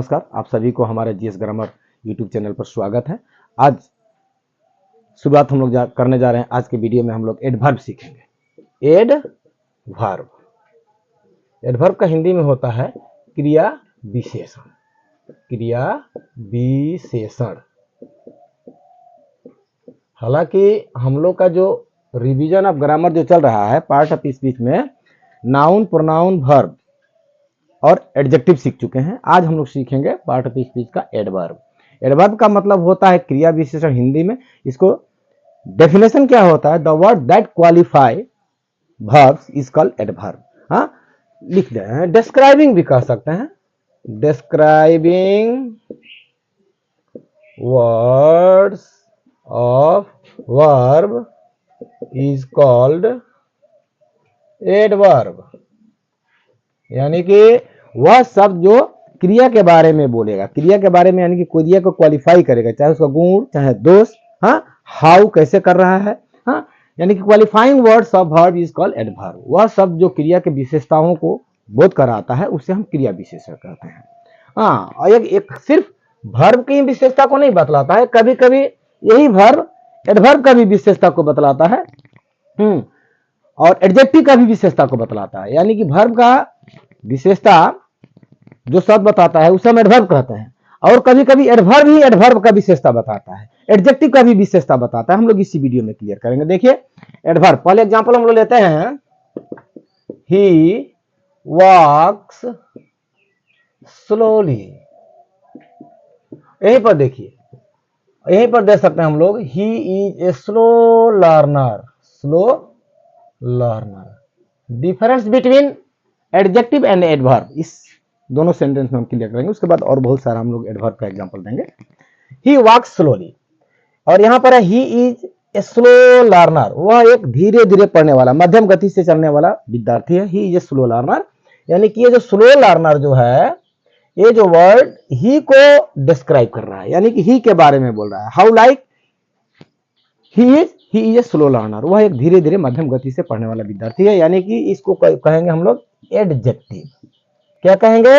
नमस्कार, आप सभी को हमारे जीएस ग्रामर यूट्यूब चैनल पर स्वागत है। आज शुरुआत हम लोग करने जा रहे हैं। आज के वीडियो में हम लोग एडवर्ब सीखेंगे। एडवर्ब, एडवर्ब का हिंदी में होता है क्रिया विशेषण। क्रिया विशेषण। हालांकि हम लोग का जो रिवीजन ऑफ ग्रामर जो चल रहा है, पार्ट ऑफ स्पीच में नाउन, प्रोनाउन, वर्ब और एडजेक्टिव सीख चुके हैं। आज हम लोग सीखेंगे पार्ट ऑफ स्पीच का एडवर्ब। एडवर्ब का मतलब होता है क्रिया विशेषण हिंदी में। इसको डेफिनेशन क्या होता है? The word that qualify verbs is called adverb. हाँ, लिख दे हैं। डिस्क्राइबिंग भी कह सकते हैं। Describing words of verb is called adverb. यानी कि वह शब्द जो क्रिया के बारे में बोलेगा, क्रिया के बारे में, यानी कि क्रिया को क्वालिफाई करेगा, चाहे उसका गुण चाहे दोष। हाँ, हाउ कैसे कर रहा है। हाँ, यानी कि qualifying words of verb is called adverb. वह शब्द जो क्रिया के विशेषताओं को बोध कराता है उसे हम क्रिया विशेषण कहते हैं। हाँ, और एक सिर्फ वर्ब की विशेषता को नहीं बतलाता है, कभी कभी यही वर्ब एडवर्ब का भी विशेषता को बतलाता है। और एडजेक्टिव का भी विशेषता को बतलाता है। यानी कि वर्ब का विशेषता जो शब्द बताता है उसे हम एडवर्ब कहते हैं, और कभी कभी एडवर्ब ही एडवर्ब का विशेषता बताता है, एडजेक्टिव का भी विशेषता बताता है। हम लोग इसी वीडियो में क्लियर करेंगे। देखिए एडवर्ब, पहले एग्जांपल हम लोग लेते हैं। ही वॉक्स स्लोली। यहीं पर देखिए, यहीं पर देख सकते हैं हम लोग, he is a slow learner. Slow learner. Difference between adjective and adverb, इस दोनों सेंटेंस में हम क्लियर करेंगे। उसके बाद और बहुत सारा हम लोग एडवर्ब का एग्जांपल देंगे। ही वॉक्स स्लोली, और यहां पर है he is a slow learner. वह एक धीरे धीरे पढ़ने वाला, मध्यम गति से चलने वाला विद्यार्थी है। He is a slow learner, यानी कि ये जो स्लो लर्नर जो है, ये जो वर्ड ही को डिस्क्राइब कर रहा है, यानी कि ही के बारे में बोल रहा है। How like he is a slow learner. वह एक धीरे धीरे मध्यम गति से पढ़ने वाला विद्यार्थी है, यानी कि इसको कहेंगे हम लोग एडजेक्टिव। क्या कहेंगे?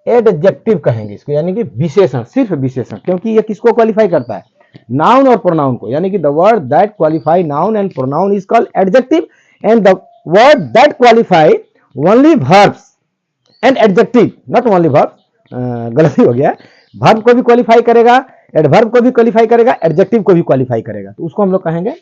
एडजेक्टिव कहेंगे इसको, यानी कि विशेषण, सिर्फ विशेषण, क्योंकि ये किसको क्वालिफाई करता है? नाउन और प्रोनाउन को। यानी कि the word that qualify noun and pronoun is called adjective, and the word that qualify only verbs and adjective, not only verbs, गलती हो गया, वर्ब को भी क्वालिफाई करेगा, एडवर्ब को भी क्वालिफाई करेगा, एडजेक्टिव को भी क्वालिफाई करेगा, तो उसको हम लोग कहेंगे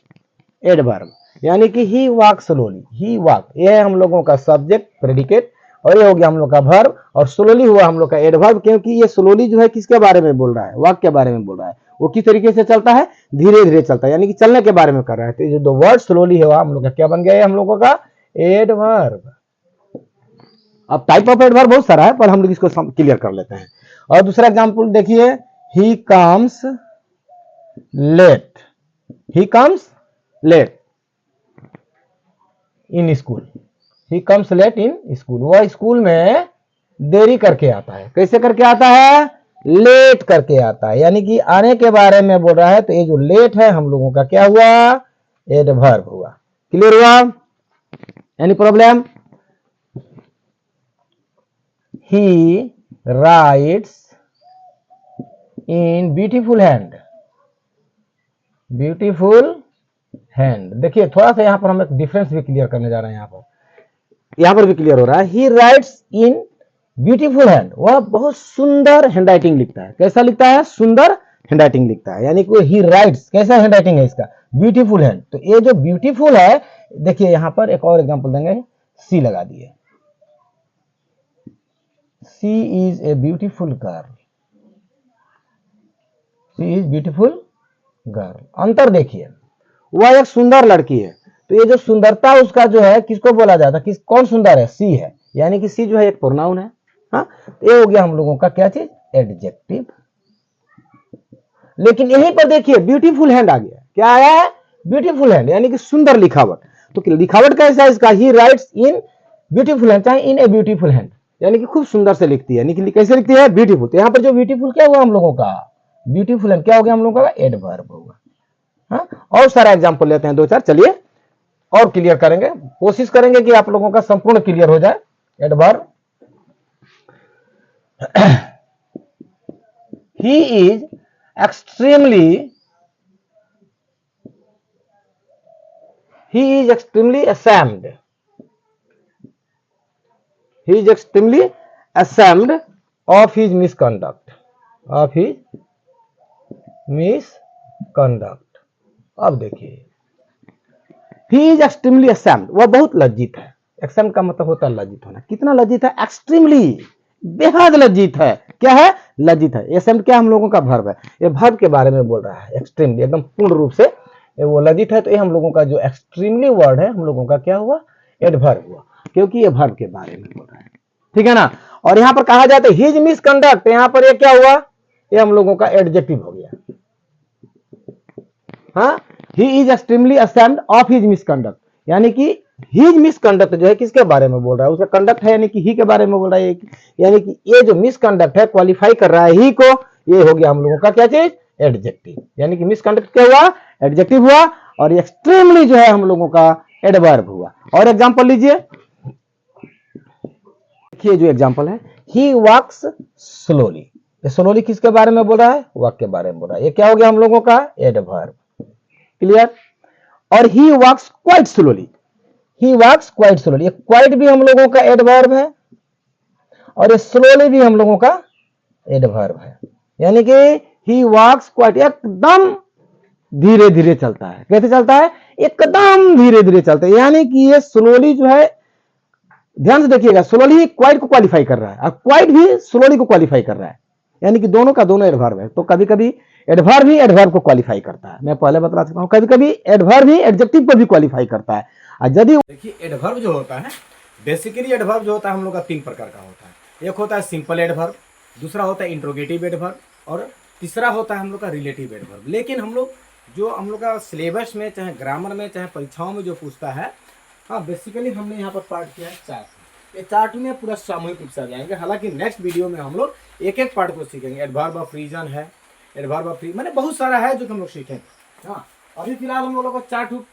एडवर्ब। यानी कि ही वॉक स्लोली, ही वॉक, ये है हम लोगों का सब्जेक्ट प्रेडिकेट, और ये हो गया हम लोग का वर्ब, और स्लोली हुआ हम लोग का एडवर्ब, क्योंकि ये स्लोली जो है किसके बारे में बोल रहा है? वॉक के बारे में बोल रहा है। वो किस तरीके से चलता है? धीरे धीरे चलता है, यानी कि चलने के बारे में कर रहा है। तो जो वर्ड स्लोली है वह हम लोग का क्या बन गया? हम लोगों का एडवर्ब। अब टाइप ऑफ एडवर्ब बहुत सारा है, पर हम लोग इसको क्लियर कर लेते हैं। और दूसरा एग्जांपल देखिए, he comes late. He comes late in school. He comes late in school. वह स्कूल में देरी करके आता है। कैसे करके आता है? लेट करके आता है, यानी कि आने के बारे में बोल रहा है। तो ये जो लेट है हम लोगों का क्या हुआ? एडवर्ब हुआ। क्लियर हुआ? Any problem? ही राइट्स इन ब्यूटीफुल हैंड। Beautiful hand. देखिए थोड़ा सा यहां पर हम एक डिफरेंस भी क्लियर करने जा रहे हैं। यहां पर भी क्लियर हो रहा है। ही राइट्स इन ब्यूटीफुल हैंड। वह बहुत सुंदर हैंडराइटिंग लिखता है। कैसा लिखता है? सुंदर हैंडराइटिंग लिखता है, यानी कि ही राइट्स, कैसा हैंडराइटिंग है इसका? Beautiful hand. तो ये जो ब्यूटीफुल है, देखिए यहां पर एक और एग्जांपल देंगे, सी लगा दिए। She is a beautiful girl. She is beautiful girl. अंतर देखिए, वह एक सुंदर लड़की है। तो ये जो सुंदरता उसका जो है, किसको बोला जाता है? कौन सुंदर है? सी है, यानी कि सी जो है एक प्रोनाउन है। हाँ, तो ये हो गया हम लोगों का क्या चीज? एडजेक्टिव। लेकिन यहीं पर देखिए ब्यूटीफुल हैंड आ गया। क्या आया है? ब्यूटीफुल हैंड, यानी कि सुंदर लिखावट। तो लिखावट कैसा है इसका? ही राइट्स इन ब्यूटीफुल हैंड, चाहे इन ए ब्यूटीफुल हैंड, यानी कि खूब सुंदर से लिखती है। यानी कि कैसे लिखती है? ब्यूटीफुल। तो यहाँ पर जो ब्यूटीफुल क्या हुआ हम लोगों का? ब्यूटीफुल हैंड क्या हो गया हम लोगों का? एडवर्ब होगा। हाँ, और सारा एग्जांपल लेते हैं, दो चार, चलिए और क्लियर करेंगे। कोशिश करेंगे कि आप लोगों का संपूर्ण क्लियर हो जाए adverb. he is extremely ashamed. He is extremely ashamed of his misconduct. अब देखिए, he is extremely ashamed, वह बहुत लज्जित है। ashamed का मतलब होता है लज्जित होना। कितना लज्जित है? extremely, बेहद लज्जित है। क्या है? लज्जित है। ashamed क्या हम लोगों का वर्ब है, ये वर्ब के बारे में बोल रहा है। extremely एकदम पूर्ण रूप से वो लज्जित है, तो ये हम लोगों का जो एक्सट्रीमली वर्ड है हम लोगों का क्या हुआ? एडवर्ब हुआ, क्योंकि ये वर्ब के बारे में बोल रहा है। ठीक है ना। और यहां पर कहा जाता है हिज मिसकंडक्ट, यहां पर ये क्या हुआ? ये हम लोगों का एडजेक्टिव हो गया। हाँ, he is extremely ashamed of his misconduct, यानी कि हिज मिसकंडक्ट जो है किसके बारे में बोल रहा है? उसका कंडक्ट है, यानी कि ही के बारे में बोल रहा है। यानी कि ये जो मिसकंडक्ट है क्वालिफाई कर रहा है ही को, ये हो गया हम लोगों का क्या चीज? एडजेक्टिव। यानी कि मिसकंडक्ट क्या हुआ? एडजेक्टिव हुआ, और एक्सट्रीमली जो है हम लोगों का एडवर्ब हुआ। और एग्जांपल लीजिए, देखिए जो एग्जांपल है, ही वॉक्स स्लोली। ये स्लोली किसके बारे में बोल रहा है? वॉक के बारे में बोल रहा है। ये क्या हो गया हम लोगों का? एडवर्ब। क्लियर। और ही वॉक्स क्वाइट स्लोली, ही वॉक्स क्वाइट स्लोली, ये क्वाइट भी हम लोगों का एडवर्ब है, और ये स्लोली भी हम लोगों का एडवर्ब है। यानी कि ही वॉक्स क्वाइट, एकदम धीरे धीरे चलता है। कैसे चलता है? एकदम धीरे धीरे चलता है। यानी कि ये स्लोली जो है, ध्यान से देखिएगा, स्लोली क्वाइट को क्वालिफाई कर रहा है और क्वाइट भी स्लोली को क्वालिफाई कर रहा है। यानी कि दोनों का दोनों एडवर्ब है। तो कभी कभी एडवर्ब भी एडवर्ब को क्वालिफाई करता है। मैं पहले बता चुका हूं, कभी कभी एडवर्ब भी एडजेक्टिव को भी क्वालिफाई करता है। और यदि देखिए, एडवर्ब जो होता है, बेसिकली एडवर्ब जो होता है हम लोग का 3 प्रकार का होता है। एक होता है सिंपल एडवर्ब, दूसरा होता है इंट्रोगेटिव एडवर्ब, और तीसरा होता है हम लोग का रिलेटिव एडवर्ब। लेकिन हम लोग का सिलेबस में, चाहे ग्रामर में, चाहे परीक्षाओं में जो पूछता है, हाँ, बेसिकली हमने यहाँ पर पार्ट किया है 4। ये 4 में पूरा सामूहिक रूप से आ जाएंगे। हालांकि नेक्स्ट वीडियो में हम लोग एक एक पार्ट को सीखेंगे। एडवर्ब ऑफ रीजन है, एडवर्ब ऑफ फ्री, मैंने बहुत सारा है जो हम लोग सीखेंगे। हाँ, अभी फिलहाल हम लोगों को 4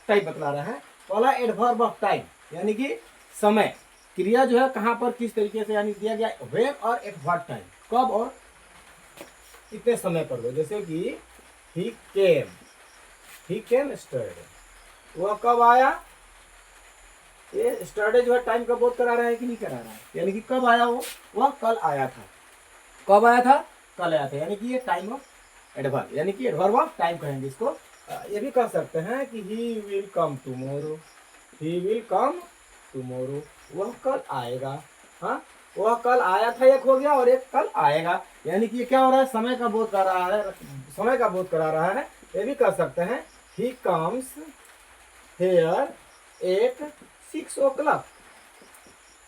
टाइप बतला रहा है। पहला एडवर्ब ऑफ टाइम, यानी कि समय, क्रिया जो है कहाँ पर किस तरीके से यानी दिया गया, व्हेन और एट व्हाट टाइम, कब और कितने समय पर हो। जैसे कि ही केम स्टरडे, वह कब आया। ये स्टरडे जो है टाइम का बोध करा रहा है कि नहीं करा रहा है? यानी कि कब आया वो? वह कल आया था। कब आया था? कल आया था। यानी कि ये टाइम ऑफ एडवर्ब, यानी कि एडवर्ब ऑफ टाइम कहेंगे इसको। ये भी कह सकते हैं कि he will come tomorrow, he will come tomorrow, वह कल आएगा। हाँ, वह कल आया था एक हो गया, और एक कल आएगा। यानी कि ये क्या हो रहा है? समय का बोध कर रहा है, समय का बोध करा रहा है। ये भी कह सकते हैं he comes here at 6 o'clock,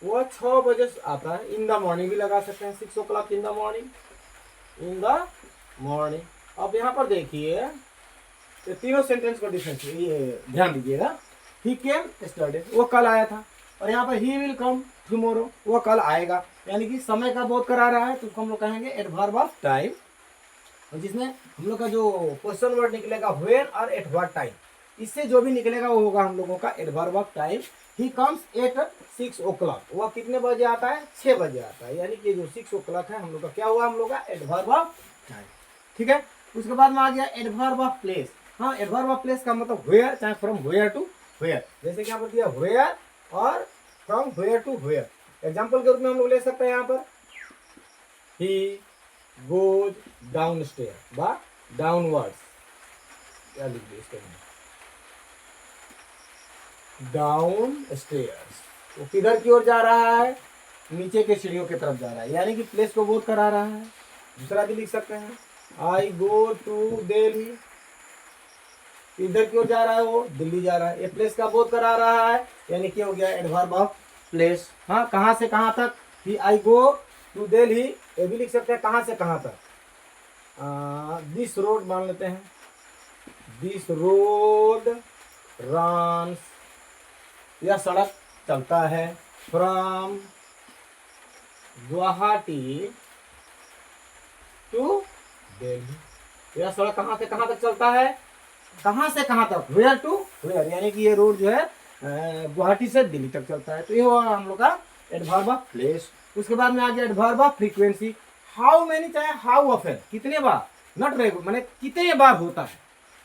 वह 6 बजे आता है। इन द मॉर्निंग भी लगा सकते हैं, 6 o'clock in the morning, in the morning. अब यहाँ पर देखिए, ये तीनों सेंटेंस को डिफरेंस ये ध्यान दीजिएगा। ही केम स्टरडे, वो कल आया था, और यहाँ पर ही विल कम टुमारो, वो कल आएगा। यानी कि समय का बोध करा रहा है, तो उसको हम लोग कहेंगे एडवर्ब ऑफ टाइम। और जिसमें हम लोग का जो क्वेश्चन वर्ड निकलेगा व्हेन और एट व्हाट टाइम, इससे जो भी निकलेगा वो होगा हम लोगों का adverb of time. He comes at 6 o'clock, वह कितने बजे आता है? 6 बजे आता है। यानी कि जो 6 o'clock है हम लोग का क्या हुआ? हम लोग का एडवर्ब ऑफ टाइम। ठीक है। उसके बाद में आ गया एडवर्ब ऑफ प्लेस। हाँ, एडवर्ब ऑफ प्लेस का मतलब वेयर, चाहे फ्रॉम वेयर टू वेयर। जैसे कि यहाँ पर दिया वेयर और from where to where. Example के रूप में हम लोग ले सकते हैं यहाँ पर, ही गोज डाउन स्टेयर बा डाउनवर्ड्स, क्या लिख दिया इसके में, डाउन स्टेयर्स, वो किधर की ओर जा रहा है? नीचे के सीढ़ियों की तरफ जा रहा है। यानी कि प्लेस को बोध करा रहा है। दूसरा भी लिख सकते हैं, आई गो टू दिल्ली, इधर की ओर जा रहा है, वो दिल्ली जा रहा है। ये प्लेस का बोध करा रहा है, यानी कि हो गया एडवर्ब ऑफ प्लेस। हाँ, कहाँ से कहाँ तक? ही आई गो टू दिल्ली, ये भी लिख सकते हैं कहाँ से कहाँ तक। दिस रोड मान लेते हैं, दिस रोड रन्स, यह सड़क चलता है फ्रॉम गुवाहाटी टू दिल्ली। यह सड़क कहाँ से कहाँ तक चलता है? कहाँ से कहाँ तक? वेयर टू वेयर, यानी कि ये रोड जो है गुवाहाटी से दिल्ली तक चलता है। तो ये हुआ हम लोग का एडवर्ब ऑफ प्लेस। उसके बाद में आ गया adverb of frequency. How many चाहे हाउ ऑफन, कितने बार, नॉट रेगुलर माने कितने बार होता है,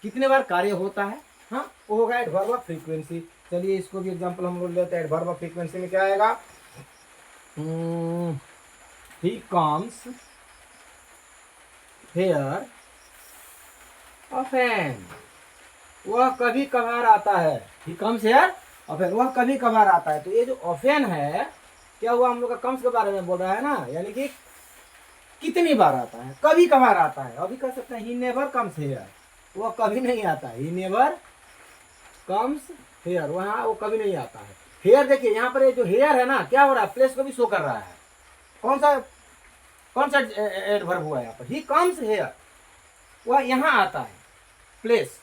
कितने बार कार्य होता है, हाँ वो होगा एडवर्ब ऑफ फ्रीक्वेंसी। चलिए इसको भी एग्जांपल हम लोग लेते हैं। एडवर्ब ऑफ फ्रीक्वेंसी में क्या आएगा, ही कम्स हियर ऑफन, वह कभी कभार आता है। ही कम्स हियर ऑफन, वह कभी कभार आता है। तो ये जो ऑफन है क्या हुआ, हम लोग का कम्स के बारे में बोल रहा है ना, यानी कि कितनी बार आता है, कभी कभार आता है। अभी कह सकते हैं ही नेवर कम्स हियर, वह कभी नहीं आता है। ही नेवर कम्स हेयर, वहाँ वो कभी नहीं आता है। हेयर देखिए यहाँ पर ये जो हेयर है ना, क्या हो रहा है, प्लेस को भी शो कर रहा है। कौन सा एडवर्ब हुआ है यहाँ पर, ही कम्स हेयर, वह यहाँ आता है। प्लेस,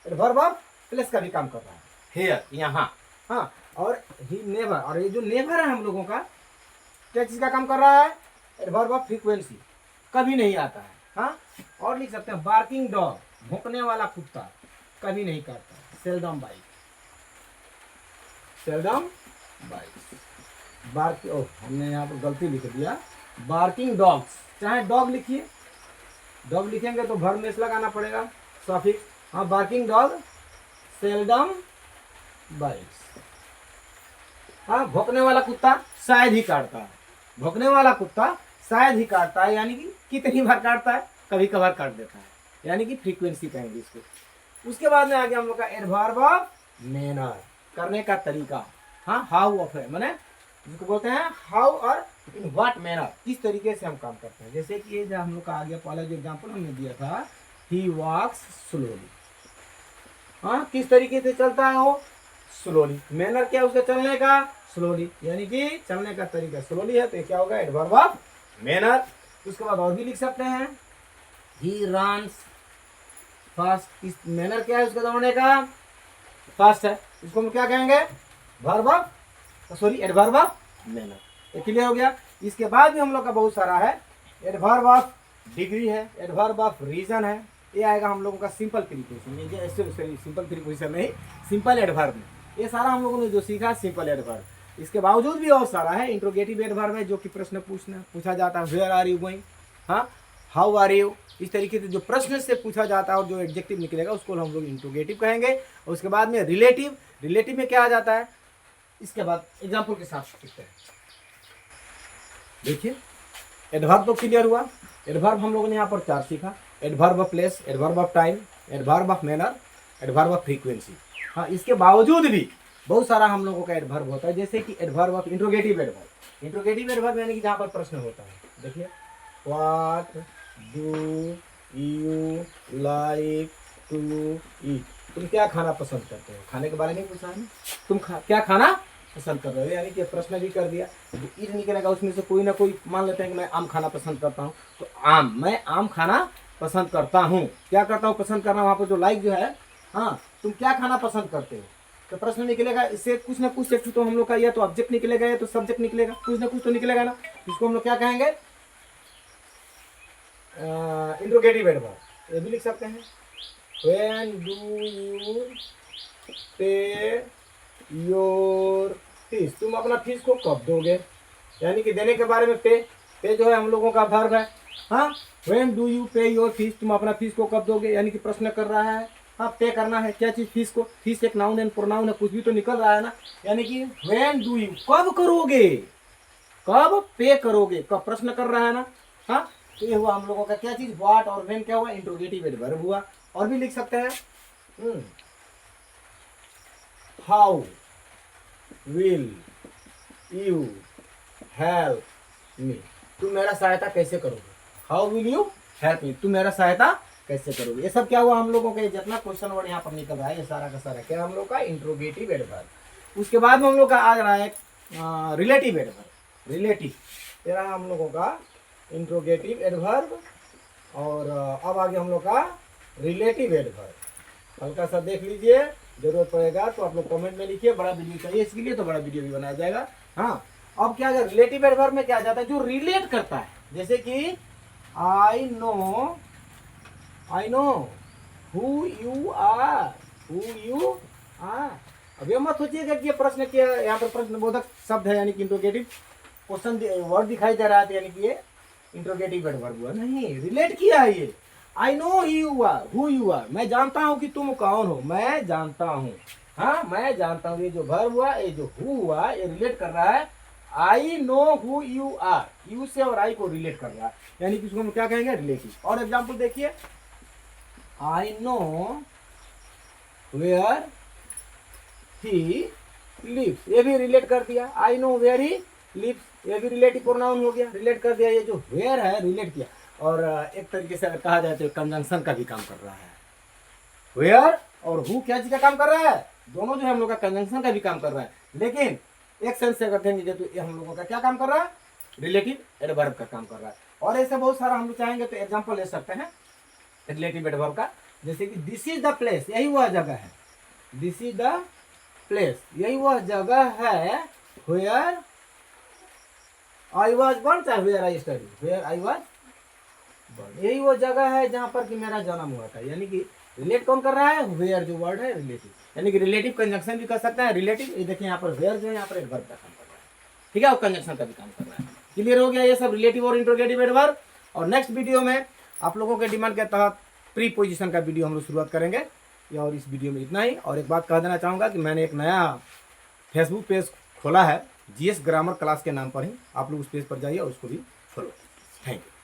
एडवर्ब ऑफ प्लेस का भी काम कर रहा है, हेयर यहाँ, हाँ। और ही नेवर, और ये जो नेवर है हम लोगों का क्या चीज का काम कर रहा है, एडवर्ब ऑफ फ्रीक्वेंसी, कभी नहीं आता है, हाँ। और लिख सकते हैं बार्किंग डॉग, भौंकने वाला कुत्ता कभी नहीं करता है। Seldom bite, seldom bite, bark, ओह हमने यहाँ पर गलती लिख दिया, बार्किंग डॉग्स, चाहे डॉग लिखिए, डॉग लिखेंगे तो भर में लगाना पड़ेगा सफिक्स, हाँ। बार्किंग डॉग सेल्डम बाइट्स, हाँ। भौंकने वाला कुत्ता शायद ही काटता है, भौंकने वाला कुत्ता शायद ही काटता है, यानी कि कितनी बार काटता है, कभी कभार काट देता है, यानी कि फ्रीक्वेंसी कहेंगे इसको। उसके बाद में आ गया हम लोग का एडवर्ब ऑफ मैनर, करने का तरीका, हाँ। हाउ ऑफ है मैंने जिसको बोलते हैं हाउ और इन व्हाट मैनर, किस तरीके से हम काम करते हैं। जैसे कि ये जो हम लोग का आ गया पहला जो एग्जांपल हमने दिया था, ही वॉक्स स्लोली, हाँ। किस तरीके से चलता है वो, स्लोली। मैनर क्या उसके चलने का, स्लोली, यानी कि चलने का तरीका स्लोली है, तो ये क्या होगा, एडवर्ब ऑफ मैनर। उसके बाद और भी लिख सकते हैं, ही रन्स फास्ट, इस मैनर क्या है उसका दौड़ने का, फास्ट है, इसको हम क्या कहेंगे, verb of sorry adverb of manner. ये क्लियर हो गया। इसके बाद भी हम लोग का बहुत सारा है, एडवर्ब ऑफ डिग्री है, एडवर्ब ऑफ रीजन है, ये आएगा हम लोगों का सिंपल प्रीपोजिशन, ये ऐसे सिंपल प्रीपोजिशन नहीं, सिंपल एडवर्ब में। ये सारा हम लोगों ने जो सीखा सिंपल एडवर्ब। इसके बावजूद भी और सारा है, इंट्रोगेटिव एडवर्ब है जो कि प्रश्न पूछा जाता है, वेयर आर यू गोइंग, हाँ, हाउ आर यू, इस तरीके से जो प्रश्न से पूछा जाता है और जो एडजेक्टिव निकलेगा उसको हम लोग इंट्रोगेटिव कहेंगे। और उसके बाद में रिलेटिव, रिलेटिव में क्या आ जाता है, इसके बाद एग्जाम्पल के साथ सीखते हैं। देखिए एडवर्ब तो क्लियर हुआ, एडवर्ब हम लोगों ने यहाँ पर 4 सीखा, adverb of place, adverb of time, adverb of manner, adverb of frequency, हाँ। इसके बावजूद भी बहुत सारा हम लोगों का एडवर्ब होता है, जैसे कि adverb of interrogative adverb. Interrogative adverb यानी कि जहाँ पर प्रश्न होता है, देखिए what do you like to eat, तुम क्या खाना पसंद करते हो, खाने के बारे में पूछा है, तुम क्या खाना पसंद कर रहे हो, यानी कि प्रश्न भी कर दिया। ईट निकलेगा उसमें से कोई ना कोई, मान लेते हैं कि मैं आम खाना पसंद करता हूँ, तो आम, मैं आम खाना पसंद करता हूँ, क्या करता हूँ, पसंद करना, वहाँ पर जो लाइक जो है, हाँ, तुम क्या खाना पसंद करते हो, तो प्रश्न निकलेगा। इससे कुछ ना कुछ एक तो हम लोग का या तो ऑब्जेक्ट निकलेगा या तो सब्जेक्ट निकलेगा, कुछ ना कुछ तो निकलेगा ना, इसको हम लोग क्या कहेंगे, इंट्रोगेटिव एडवर्ब। ये भी लिख सकते हैं, व्हेन डू यू पे योर फीस, तुम अपना फीस को कब दोगे, यानी कि देने के बारे में पे जो है हम लोगों का वर्ब है, हाँ। व्हेन डू यू पे योर फीस, तुम अपना फीस को कब दोगे, यानी कि प्रश्न कर रहा है, हाँ। पे करना है क्या चीज, फीस को, फीस एक नाउन एंड प्रोनाउन है, कुछ भी तो निकल रहा है ना, यानी कि व्हेन डू यू, कब करोगे, कब पे करोगे, कब प्रश्न कर रहा है ना, हाँ। तो ये हुआ हम लोगों का क्या चीज, व्हाट, और व्हेन क्या हुआ, इंट्रोगेटिव एडवर्ब हुआ। और भी लिख सकते हैं, how will you help me, तुम मेरा सहायता कैसे करोगे, how will you help me, तुम मेरा सहायता कैसे करोगे। ये सब क्या हुआ हम लोगों का, जितना क्वेश्चन वर्ड यहाँ पर निकल रहा है, ये सारा का सारा क्या हम लोग का इंट्रोगेटिव एडवर्ब। उसके बाद में हम लोग का आ रहा है रिलेटिव एडवर्ब। रिलेटिव ये रहा हम लोगों का इंट्रोगेटिव एडवर्ब, और अब आगे हम लोग का रिलेटिव एडवर्ब। हल्का सा देख लीजिए, जरूरत पड़ेगा तो आप लोग कमेंट में लिखिए, बड़ा वीडियो चाहिए इसके लिए तो बड़ा वीडियो भी बनाया जाएगा, हाँ। अब क्या है, रिलेटिव एडवर्ब में क्या आ जाता है, जो रिलेट करता है, जैसे कि I know who you are, who you are. अब ये मत सोचिएगा कि ये प्रश्न क्या, यहाँ पर प्रश्नबोधक शब्द है, यानी कि इंट्रोगेटिव क्वेश्चन वर्ड दिखाई दे रहा है, यानी कि ये इंट्रोगेटिव एडवर्ब हुआ, नहीं, रिलेट किया है ये। I know who you are, मैं जानता हूं कि तुम कौन हो, मैं जानता हूं, हाँ मैं जानता हूं। ये जो वर्ब हुआ, ये जो हु हुआ, ये रिलेट कर रहा है I know who you are, you से और आई को रिलेट कर रहा है, यानी कि उसको हम क्या कहेंगे, रिलेटिव। और एग्जांपल देखिए, I know where he lives, ये भी रिलेट कर दिया। I know where he lives, ये भी रिलेटिव प्रोनाउन हो गया, रिलेट कर दिया। ये जो वेयर है रिलेट किया, और एक तरीके से अगर कहा जाए तो कंजंक्शन का भी काम कर रहा है। वेयर और हु क्या चीज का काम कर रहा है, दोनों जो है हम लोग का कंजंक्शन का भी काम कर रहा है, लेकिन एक सेंस से अगर देंगे तो ये हम लोगों का क्या काम कर रहा है, रिलेटिव एडवर्ब का काम कर रहा है। और ऐसे बहुत सारा हम लोग चाहेंगे तो एग्जांपल ले सकते हैं रिलेटिव एडवर्ब का, जैसे कि दिस इज द प्लेस, यही वह जगह है, दिस इज द प्लेस, यही वह जगह है, वेयर आई वॉज बॉर्न, चाहे where I study, where I was born, यही वो जगह है जहां पर कि मेरा जन्म हुआ था। यानी कि रिलेट कौन कर रहा है, वेयर जो वर्ड है रिलेटिव, यानी कि रिलेटिव कंजंक्शन भी कर सकता है रिलेटिव। ये देखिए यहाँ पर वेयर जो है यहाँ पर एडवर्ब का काम कर रहा है, ठीक है, और कंजंक्शन का भी काम कर रहा है। क्लियर हो गया ये सब रिलेटिव और इंट्रोगेटिव एडवर्ब। और नेक्स्ट वीडियो में आप लोगों के डिमांड के तहत प्रीपोजिशन का वीडियो हम लोग शुरुआत करेंगे। और इस वीडियो में इतना ही। और एक बात कह देना चाहूँगा कि मैंने एक नया फेसबुक पेज खोला है, जीएस ग्रामर क्लास के नाम पर ही, आप लोग उस पेज पर जाइए और उसको भी फॉलो। Thank you.